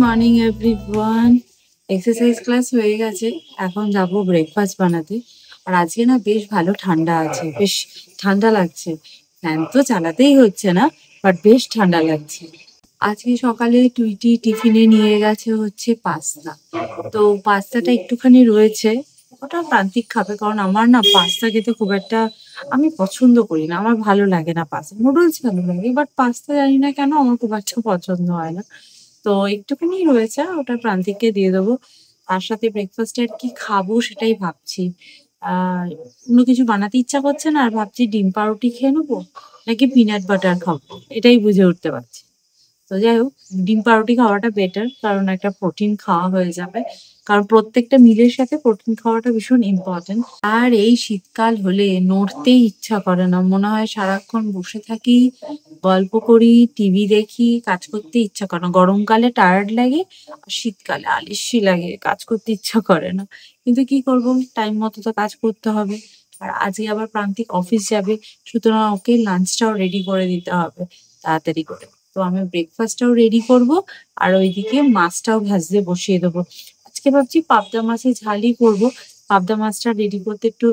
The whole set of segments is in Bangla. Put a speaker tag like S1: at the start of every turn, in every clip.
S1: Morning everyone. এক্সারসাইজ ক্লাস হয়ে গেছে, এখন যাব ব্রেকফাস্ট বানাতে। আর আজকে না বেশ ভালো ঠান্ডা আছে, বেশ ঠান্ডা লাগছে। ফ্যান তো চালাতেই হচ্ছে না, বাট বেশ ঠান্ডা লাগছে। আজকে সকালে টুইটি টিফিনে নিয়ে গেছে হচ্ছে পাস্তা। তো পাস্তাটা একটুখানি রয়েছে, ওটা প্রান্তিক খাবে, কারণ আমার না পাস্তা খেতে খুব একটা আমি পছন্দ করি না, আমার ভালো লাগে না পাস্তা। নুডলস ভালো লাগে, বাট পাস্তা জানি না কেন আমার খুব একটা পছন্দ হয় না। তো একটুখানি রয়েছে, ওটা প্রান্তিককে দিয়ে দেবো। তার সাথে ব্রেকফাস্টে আর কি খাবো সেটাই ভাবছি। অন্য কিছু বানাতে ইচ্ছা করছে না, আর ভাবছি ডিম পাউরুটি খেয়ে নেবো নাকি পিনাট বাটার খাবো, এটাই বুঝে উঠতে পারছি। তো যাই হোক, ডিম পাউরুটি খাওয়াটা বেটার, কারণ একটা প্রোটিন খাওয়া হয়ে যাবে। কারণ প্রত্যেকটা মিলের সাথে প্রোটিন খাওয়াটা ভীষণ ইম্পর্টেন্ট। আর এই শীতকাল হলে নড়তেই ইচ্ছা করে না, মনে হয় সারাক্ষণ বসে থাকি, গল্প করি, টিভি দেখি, কাজ করতে ইচ্ছা করে না। গরমকালে টায়ার্ড লাগে, আর শীতকালে আলিস্যি লাগে, কাজ করতে ইচ্ছা করে না। কিন্তু কি করব, টাইম মতো তো কাজ করতে হবে। আর আজকে আবার প্রান্তিক অফিস যাবে, সুতরাং ওকে লাঞ্চটাও রেডি করে দিতে হবে তাড়াতাড়ি করে। তো আমি ব্রেকফাস্টটাও রেডি করব, আর ওইদিকে মাছটাও ভাজতে বসিয়ে দেবো। আজকে ভাবছি পাবদা মাছের ঝালই করবো। পাবদা মাছটা রেডি করতে একটু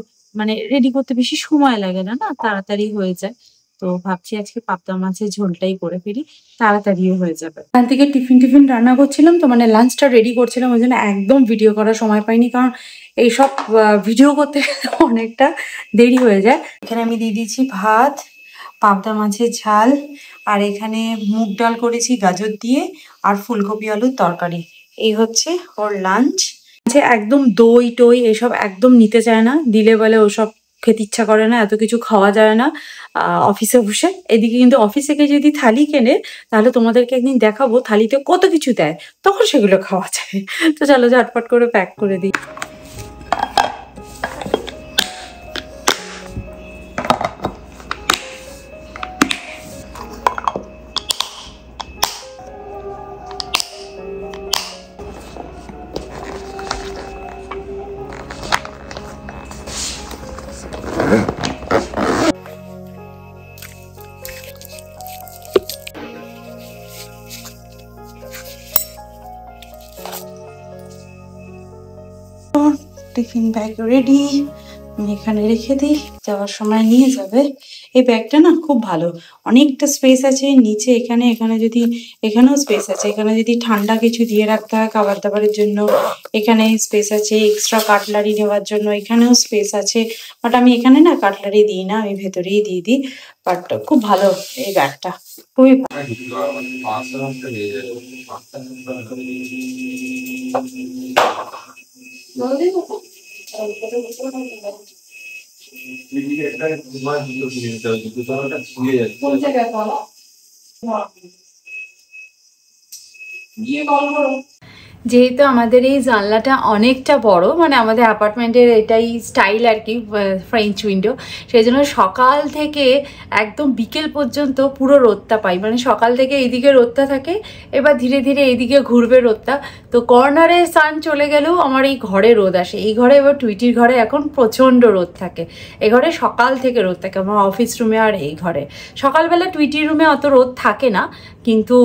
S1: রেডি করতে বেশি সময় লাগে না, না তাড়াতাড়ি হয়ে যায়। তো ভাবছি আজকে পাবদা মাছের ঝোলটাই করে ফেলি, তাড়াতাড়িও হয়ে যাবে। এখান থেকে টিফিন রান্না করছিলাম, তো লাঞ্চটা রেডি করছিলাম, ওই জন্য একদম ভিডিও করার সময় পাইনি, কারণ এইসব ভিডিও করতে অনেকটা দেরি হয়ে যায়। এখানে আমি দিয়ে দিয়েছি ভাত, পাবদা মাছের ঝাল, আর এখানে মুগ ডাল করেছি গাজর দিয়ে, আর ফুলকপি আলুর তরকারি। এই হচ্ছে ওর লাঞ্চ। একদম দই টই এসব একদম নিতে চায় না, দিলে বলে ওসব খেতে ইচ্ছা করে না, এত কিছু খাওয়া যায় না অফিসে বসে। এদিকে কিন্তু অফিস থেকে যদি থালি কেনে, তাহলে তোমাদেরকে একদিন দেখাবো থালিতে কত কিছু দেয়, তখন সেগুলো খাওয়া যায়। তো চলো ঝটপট করে প্যাক করে দিই। টিফিন ব্যাগ রেডি, আমি এখানে রেখে দিই, যাওয়ার সময় নিয়ে যাবে। এই ব্যাগটা না খুব ভালো, অনেকটা স্পেস আছে নিচে, এখানে যদি এখানেও স্পেস আছে, এখানে যদি ঠান্ডা কিছু দিয়ে রাখতে হয় খাবার দাবারের জন্য, এখানে স্পেস আছে, এক্সট্রা কাটলারি নেওয়ার জন্য এখানেও স্পেস আছে। বাট আমি এখানে না কাটলারি দিই না, আমি ভেতরেই দিয়ে দিই। বাট খুব ভালো এই ব্যাগটা, খুবই ভালো। যেহেতু আমাদের এই জানলাটা অনেকটা বড়, আমাদের অ্যাপার্টমেন্টের এটাই স্টাইল আর কি, ফ্রেঞ্চ উইন্ডো, সেই জন্য সকাল থেকে একদম বিকেল পর্যন্ত পুরো রোদটা পাই। সকাল থেকে এইদিকে রোদটা থাকে, এবার ধীরে ধীরে এইদিকে ঘুরবে রোদটা। তো কর্নারে সান চলে গেলেও আমার এই ঘরে রোদ আসে। এই ঘরে এবার টুইটির ঘরে এখন প্রচণ্ড রোদ থাকে, এই ঘরে সকাল থেকে রোদ থাকে, আমার অফিস রুমে আর এই ঘরে। সকালবেলা টুইটির রুমে অত রোদ থাকে না, কিন্তু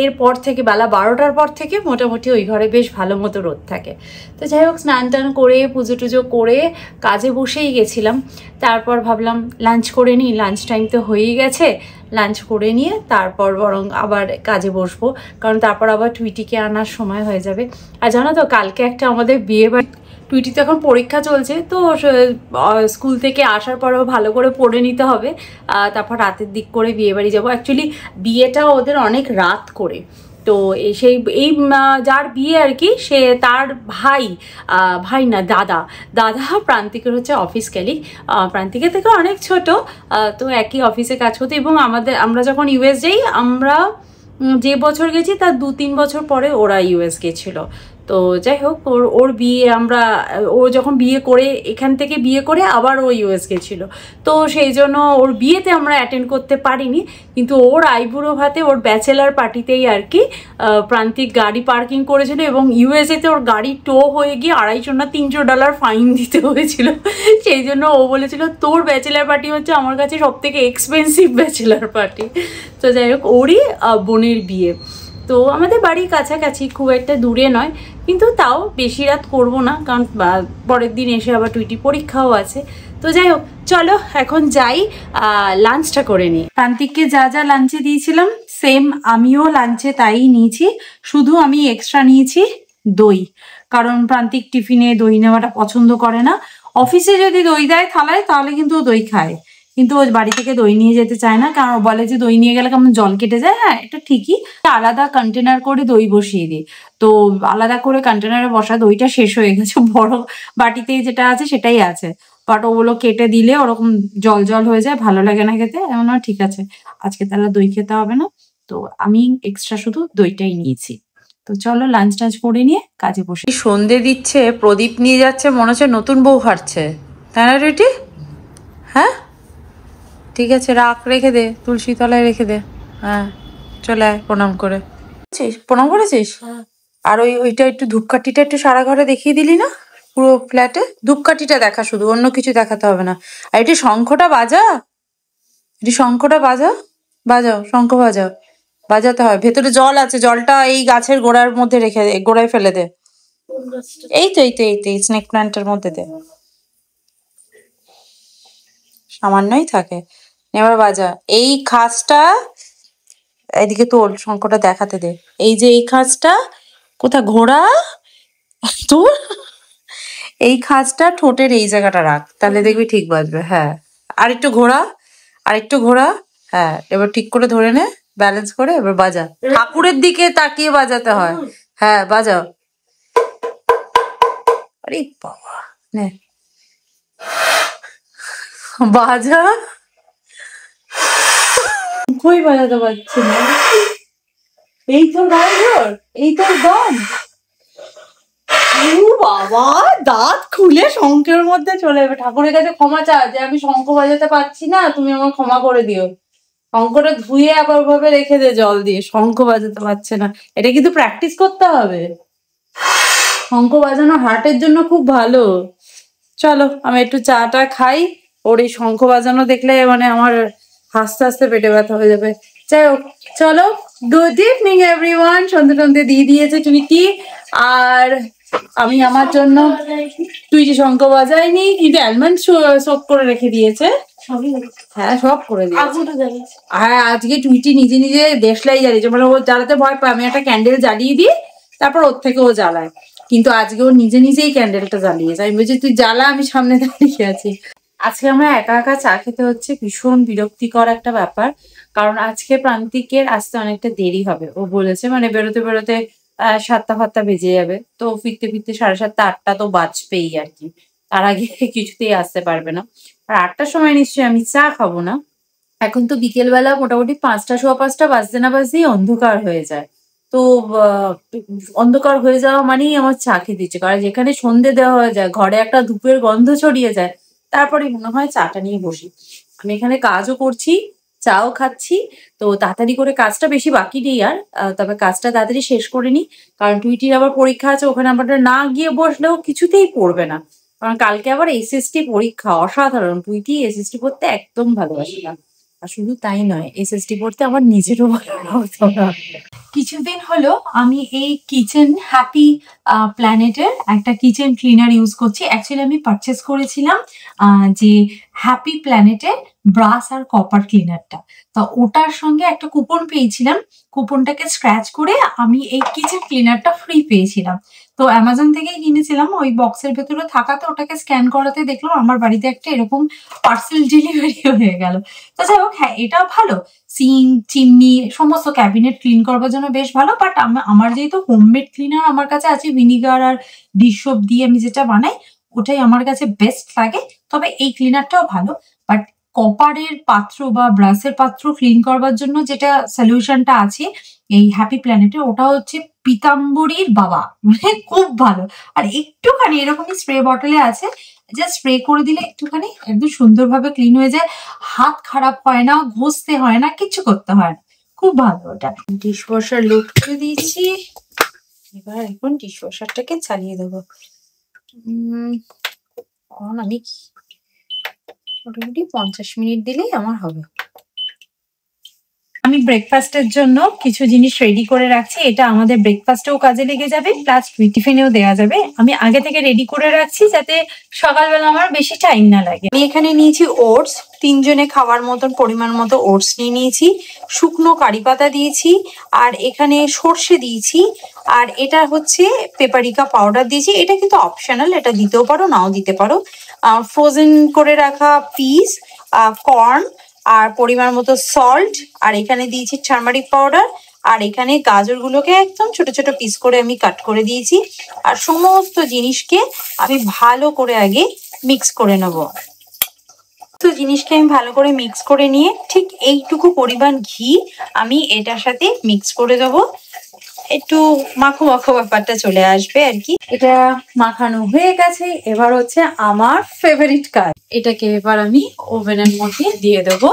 S1: এরপর থেকে বেলা 12টার পর থেকে মোটামুটি ওই ঘরে বেশ ভালো মতো রোদ থাকে। তো যাই হোক, স্নান টান করে পুজো টুজো করে কাজে বসেই গেছিলাম। তারপর ভাবলাম লাঞ্চ করে নিই, লাঞ্চ টাইম তো হয়েই গেছে, লাঞ্চ করে নিয়ে তারপর বরং আবার কাজে বসবো, কারণ তারপর আবার টুইটিকে আনার সময় হয়ে যাবে। আর জানো তো, কালকে একটা আমাদের বিয়ে বাড়ি, টুইটি তো এখন পরীক্ষা চলছে, তো স্কুল থেকে আসার পরেও ভালো করে পড়ে নিতে হবে, তারপর রাতের দিক করে বিয়ে বাড়ি যাবো। অ্যাকচুয়ালি বিয়েটা ওদের অনেক রাত করে, তো এই যার বিয়ে আর কি, সে তার ভাই না দাদা প্রান্তিকের হচ্ছে অফিস ক্যালিগ, প্রান্তিকের থেকে অনেক ছোট, তো একই অফিসে কাজ করতো। এবং আমরা যখন ইউএস যাই, আমরা যে বছর গেছি তার 2-3 বছর পরে ওরা ইউএস গেছিল। তো যাই হোক, ওর বিয়ে ও যখন বিয়ে করে, এখান থেকে বিয়ে করে আবার ও ইউএস গেছিল, তো সেই জন্য ওর বিয়েতে আমরা অ্যাটেন্ড করতে পারিনি। কিন্তু ওর আইবুড়ো ভাতে, ওর ব্যাচেলার পার্টিতেই আর কি প্রান্তিক গাড়ি পার্কিং করেছিল, এবং ইউএসএতে ওর গাড়ি টো হয়ে গিয়ে $250-300 ফাইন দিতে হয়েছিল। সেই জন্য ও বলেছিল তোর ব্যাচেলার পার্টি হচ্ছে আমার কাছে সব থেকে এক্সপেন্সিভ ব্যাচেলার পার্টি। তো যাই হোক, ওরই বোনের বিয়ে।
S2: তো আমাদের বাড়ির কাছাকাছি, খুব একটা দূরে নয়, কিন্তু তাও বেশি রাত করবো না, কারণ পরের দিন এসে আবার টুইটি পরীক্ষাও আছে। তো যাই হোক, চলো এখন যাই, লাঞ্চটা করে নিই। প্রান্তিককে যা যা লাঞ্চে দিয়েছিলাম সেম আমিও লাঞ্চে তাই নিয়েছি, শুধু আমি এক্সট্রা নিয়েছি দই, কারণ প্রান্তিক টিফিনে দই নেওয়াটা পছন্দ করে না। অফিসে যদি দই দেয় থালায় তাহলে কিন্তু ও দই খায়, কিন্তু ও বাড়ি থেকে দই নিয়ে যেতে চায় না, কারণ ও বলে যে দই নিয়ে গেলে কেমন জল কেটে যায়। হ্যাঁ, এটা ঠিকই, আলাদা কন্টেনার করে দই বসিয়ে দিই। তো আলাদা করে কন্টেনারে বসা দইটা শেষ হয়ে গেছে, বড় বাটিতে যেটা আছে সেটাই আছে, বাট ওগুলো কেটে দিলে ওরকম জল জল হয়ে যায়, ভালো লাগে না খেতে। এমন ঠিক আছে, আজকে তাহলে দই খেতে হবে না, তো আমি এক্সট্রা শুধু দইটাই নিয়েছি। তো চলো লাঞ্চ টাঞ্চ করে নিয়ে কাজে বসে। সন্ধে দিচ্ছে, প্রদীপ নিয়ে যাচ্ছে, মনে হচ্ছে নতুন বউ হাঁটছে, তাই না রেটি? হ্যাঁ ঠিক আছে, রেখে দে, তুলসী তলায় রেখে দে। হ্যাঁ, চলে আয় প্রণাম করে। প্রণাম করেছিস? আর ওইটা একটু ধূপকাঠিটা একটু সারা ঘরে দেখিয়ে দিলি না, পুরো ফ্ল্যাটে ধূপকাঠিটা দেখা, শুধু অন্য কিছু দেখাতে হবে না। আর এটি শঙ্খটা বাজা, এটি শঙ্খটা বাজা, বাজাও, শঙ্খ বাজাও, বাজাতে হয়। ভেতরে জল আছে, জলটা এই গাছের গোড়ার মধ্যে রেখে দে, গোড়ায় ফেলে দে। এই স্নেক প্ল্যান্টের মধ্যে দে, সামান্যই থাকে। এবার বাজা এই খাসটা, এদিকে তোল, শঙ্খটা দেখাতে দে। এই যে এই খাসটা, কোথা ঘোড়া তোর, এই খাসটা ঠোঁটের এই জায়গাটা রাখ, তাহলে দেখবি ঠিক বাজবে। হ্যাঁ, আরেকটু ঘোরা, আরেকটু ঘোরা। হ্যাঁ, এবার ঠিক করে ধরে নে, ব্যালেন্স করে, এবার বাজা। ঠাকুরের দিকে তাকিয়ে বাজাতে হয়। হ্যাঁ, বাজাও। আরে বাবা, নে বাজা। কই বাজাতে পারছি না, এই তোর গায়ে জোর, এই তোর দম। বাবা, দাঁত খুলে শঙ্খের মধ্যে চলে যাবে। ঠাকুরের কাছে ক্ষমা চা যে আমি শঙ্খ বাজাতে পারছি না, তুমি আমার ক্ষমা করে দিও। শঙ্খটা ধুয়ে আবার ওভাবে রেখে দে জল দিয়ে, শঙ্খ বাজাতে পারছে না। এটা কিন্তু প্র্যাকটিস করতে হবে, শঙ্খ বাজানো হার্টের জন্য খুব ভালো। চলো আমি একটু চাটা খাই, ওর এই শঙ্খ বাজানো দেখলে মানে আমার হাসতে হাসতে পেটে ব্যথা হয়ে যাবে। যাই হোক, চলো, গুড ইভিনিং এভরিওয়ান। সন্ধে টন্ধে দিয়ে দিয়েছে টুইটি, আর আমি আমার জন্য, টুইটি শঙ্খ বাজায়নি কিন্তু অ্যালমন্ড সোক করে রেখে দিয়েছে। হ্যাঁ, সব করে দিয়েছে। হ্যাঁ, আজকে টুইটি নিজে নিজে দেশলাই জ্বালিয়েছে, মানে ও জ্বালাতে ভয় পায়, আমি একটা ক্যান্ডেল জ্বালিয়ে দিই, তারপর ওর থেকে ও জ্বালায়, কিন্তু আজকে ও নিজে নিজেই ক্যান্ডেলটা জ্বালিয়েছে। আমি বলছি তুই জ্বালা, আমি সামনে দাঁড়িয়ে আছি। আজকে আমরা একা একা চা খেতে হচ্ছে, ভীষণ বিরক্তিকর একটা ব্যাপার, কারণ আজকে প্রান্তিকের আসতে অনেকটা দেরি হবে, ও বলেছে, মানে বেরোতে বেরোতে 7টা 8টা বেজে যাবে, তো ফিরতে ফিরতে 7:30 8টা তো বাজবেই আর কি, তার আগে কিছুতেই আসতে পারবে না। আর 8টার সময় নিশ্চয়ই আমি চা খাবো না। এখন তো বিকেলবেলা মোটামুটি 5টা 5:15 বাজতে না বাজতেই অন্ধকার হয়ে যায়। তো আহ, অন্ধকার হয়ে যাওয়া মানেই আমার চা খেতে ইচ্ছে, কারণ যেখানে সন্ধে দেওয়া হয়ে যায়, ঘরে একটা ধূপের গন্ধ ছড়িয়ে যায়, তারপরে মনে হয় চাটা নিয়ে বসি। আমি এখানে কাজও করছি, চাও খাচ্ছি, তো তাড়াতাড়ি করে, কাজটা বেশি বাকি নেই আর, তবে কাজটা তাড়াতাড়ি শেষ করে নিই, কারণ টুইটির আবার পরীক্ষা আছে, ওখানে আমাদের না গিয়ে বসলেও কিছুতেই পড়বে না, কারণ কালকে আবার এসএসটি পরীক্ষা। অসাধারণ, টুইটি এসএসটি পড়তে একদম ভালোবাসে না, আর শুধু তাই নয়, এসএসটি পড়তে আমার নিজেরও ভালো লাগতো না। কিছুদিন হলো আমি এই কিচেন হ্যাপি প্ল্যানেটের একটা কিচেন ক্লিনার ইউজ করছি। অ্যাকচুয়ালি আমি পারচেস করেছিলাম যে হ্যাপি প্ল্যানেটের ব্রাশ আর কপার ক্লিনারটা, তো ওটার সঙ্গে একটা কুপন পেয়েছিলাম, কুপনটাকে স্ক্র্যাচ করে আমি এই কিচেন ক্লিনারটা ফ্রি পেয়েছিলাম। তো অ্যামাজন থেকে কিনেছিলাম, ওই বক্সের ভেতরে থাকাতে ওটাকে স্ক্যান করাতে দেখলাম আমার বাড়িতে একটা এরকম পার্সেল ডেলিভারি হয়ে গেল। তো যাই হোক, হ্যাঁ এটাও ভালো, সিঙ্ক চিমনি সমস্ত ক্যাবিনেট ক্লিন করবার জন্য বেশ ভালো, বাট আমার যেহেতু হোমমেড ক্লিনার আমার কাছে আছে, ভিনিগার আর ডিশ সোপ দিয়ে আমি যেটা বানাই ওটাই আমার কাছে বেস্ট লাগে, তবে এই ক্লিনারটাও ভালো। বাট কপারের পাত্র বা ব্রাশের পাত্র ক্লিন করবার জন্য যেটা সলিউশনটা আছে এই হ্যাপি প্ল্যানেটে, ওটা হচ্ছে পিতাম্বরীর বাবা, মানে খুব ভালো। আর একটুখানি এরকমই স্প্রে বটলে আছে, জাস্ট স্প্রে করে দিলে একটুখানি একদম সুন্দরভাবে ক্লিন হয়ে যায়, হাত খারাপ হয় না, ঘষতে হয় না, কিছু করতে হয় না, খুব ভালো ওটা। ডিশ ওয়াশার লোড করে দিয়েছি, এবার এখন ডিশ ওয়াশারটাকে চালিয়ে দেবো। আমি মোটামুটি 50 মিনিট দিলেই আমার হবে।
S1: আমি ব্রেকফাস্টের জন্য কিছু জিনিস রেডি করে রাখছি। এটা আমাদের ব্রেকফাস্টেও কাজে লেগে যাবে, প্লাস টিফিনেও দেওয়া যাবে। আমি আগে থেকে রেডি করে রাখছি যাতে সকালবেলা আমার বেশি টাইম না লাগে। আমি এখানে নিয়েছি ওটস, 3 জনে খাওয়ার মতন পরিমাণ মতো ওটস নিয়ে নিয়েছি। শুকনো কারি পাতা দিয়েছি, আর এখানে সর্ষে দিয়েছি, আর এটা হচ্ছে পেপারিকা পাউডার দিয়েছি। এটা কিন্তু অপশনাল, এটা দিতেও পারো নাও দিতে পারো। ফ্রোজেন করে রাখা পিস, কর্ন, আর পরিমাণ মতো সল্ট, আর এখানে দিয়েছি টার্মারিক পাউডার, আর এখানে গাজরগুলোকে একদম ছোট ছোট পিস করে আমি কাট করে দিয়েছি। আর সমস্ত জিনিসকে আমি ভালো করে আগে মিক্স করে নেব। তো জিনিসকে আমি ভালো করে মিক্স করে নিয়ে ঠিক এইটুকু পরিমাণ ঘি আমি এটার সাথে মিক্স করে দেবো। একটু মাখো মাখো ব্যাপারটা চলে আসবে আর কি। এটা মাখানো হয়ে গেছে, এবার হচ্ছে আমার ফেভারিট কাজ। এটাকে এবার আমি ওভেনের মধ্যে দিয়ে দেবো।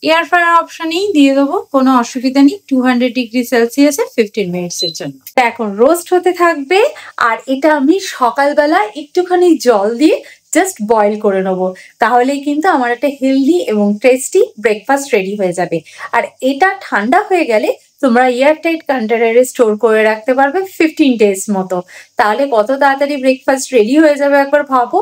S1: এয়ার ফ্রায়ার অপশনেই দিয়ে দেবো, কোনো অসুবিধা নেই। 200 ডিগ্রি সেলসিয়াসে 15 মিনিটসের জন্য। এখন রোস্ট হতে থাকবে, আর এটা আমি সকালবেলা একটুখানি জল দিয়ে জাস্ট বয়েল করে নেবো। তাহলেই কিন্তু আমার একটা হেলদি এবং টেস্টি ব্রেকফাস্ট রেডি হয়ে যাবে। আর এটা ঠান্ডা হয়ে গেলে তোমরা এয়ারটাইট কন্টেনারে স্টোর করে রাখতে পারবে 15 ডেজ মতো। তাহলে কত তাড়াতাড়ি ব্রেকফাস্ট রেডি হয়ে যাবে একবার ভাবো।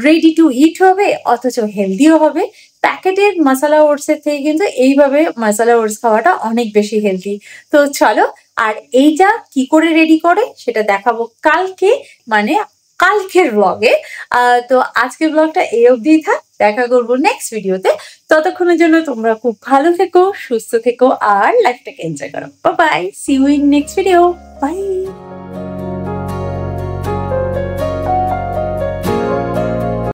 S1: রেডি টু ইট হবে, অথচ হেলদিও হবে। প্যাকেটের মশলা ওটসের থেকে কিন্তু এইভাবে মশলা ওটস খাওয়াটা অনেক বেশি হেলদি। তো চলো, আর এইটা কি করে রেডি করে সেটা দেখাবো কালকে, মানে কালকের ব্লগে। তো আজকের ব্লগটা এই অবধিই থাক, দেখা করবো নেক্সট ভিডিওতে। ততক্ষণের জন্য তোমরা খুব ভালো থেকো, সুস্থ থেকো, আর লাইফটাকে এনজয় করো। Bye bye, see you in next video, by.